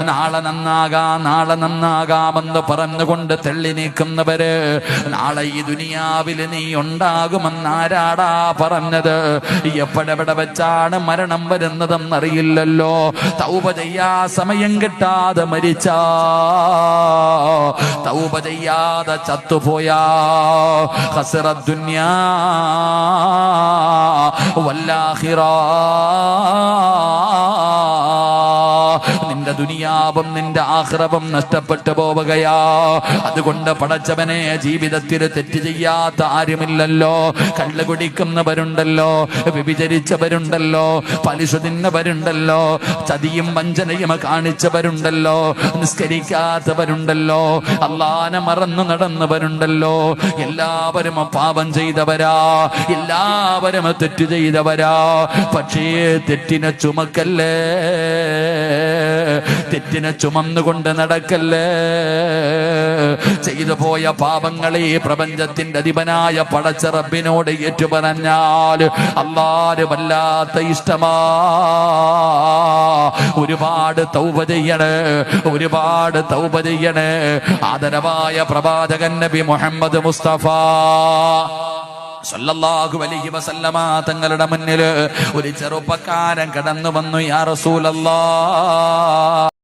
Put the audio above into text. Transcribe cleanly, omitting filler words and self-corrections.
നാളെ നന്നാകാമെന്ന് പറഞ്ഞുകൊണ്ട് തള്ളി നീക്കുന്നവര് നാളെ ഈ ദുനിയാവിൽ നീ ഉണ്ടാകുമെന്നാരാടാ പറഞ്ഞത്? എപ്പോഴെവിടെ വെച്ചാണ് മരണം വരുന്നതെന്നറിയില്ലല്ലോ. തൗബ ചെയ്യാ സമയം കിട്ടാതെ മരിച്ചാ, തൗബ ചെയ്യാതെ ചത്തുപോയാ ഖസറ ദുനിയാ വല്ലാഖിറ. നിന്റെ ദുനിയാവും നിന്റെ ആഖിറവും നഷ്ടപ്പെട്ടു പോവുകയാ. അതുകൊണ്ട് പടച്ചവനെ, ജീവിതത്തിൽ തെറ്റ് ചെയ്യാത്ത ആരുമില്ലല്ലോ. കള്ള് കുടിക്കുന്നവരുണ്ടല്ലോ, വ്യഭിചരിച്ചവരുണ്ടല്ലോ, പലിശ തിന്നവരുണ്ടല്ലോ, ചതിയും വഞ്ചനയും കാണിച്ചവരുണ്ടല്ലോ, നിസ്കരിക്കാത്തവരുണ്ടല്ലോ, അല്ലാഹനെ മറന്നു നടന്നവരുണ്ടല്ലോ. എല്ലാവരും പാപം ചെയ്തവരാ, എല്ലാവരും തെറ്റ് ചെയ്തവരാ. പക്ഷേ തെറ്റിനെ ചുമക്കല്ലേ, തെറ്റിനെ ചുമന്നുകൊണ്ട് നടക്കല്ലേ. ചെയ്തു പോയ പാപങ്ങളെ പ്രപഞ്ചത്തിന്റെ അധിപനായ പടച്ച റബ്ബിനോട് ഏറ്റുപറഞ്ഞാൽ അല്ലാഹു വല്ലാത്ത ഇഷ്ടമാ. ഒരുപാട് തൗബ ചെയ്യണേ, ഒരുപാട് തൗബ ചെയ്യണേ. ആദരവായ പ്രവാചകൻ നബി മുഹമ്മദ് മുസ്തഫ സല്ലല്ലാഹു അലൈഹി വസല്ലമ തങ്ങളുടെ മുന്നിൽ ഒരു ചെറുപ്പക്കാരൻ കടന്നു വന്നു. യാ റസൂലല്ലാഹ്,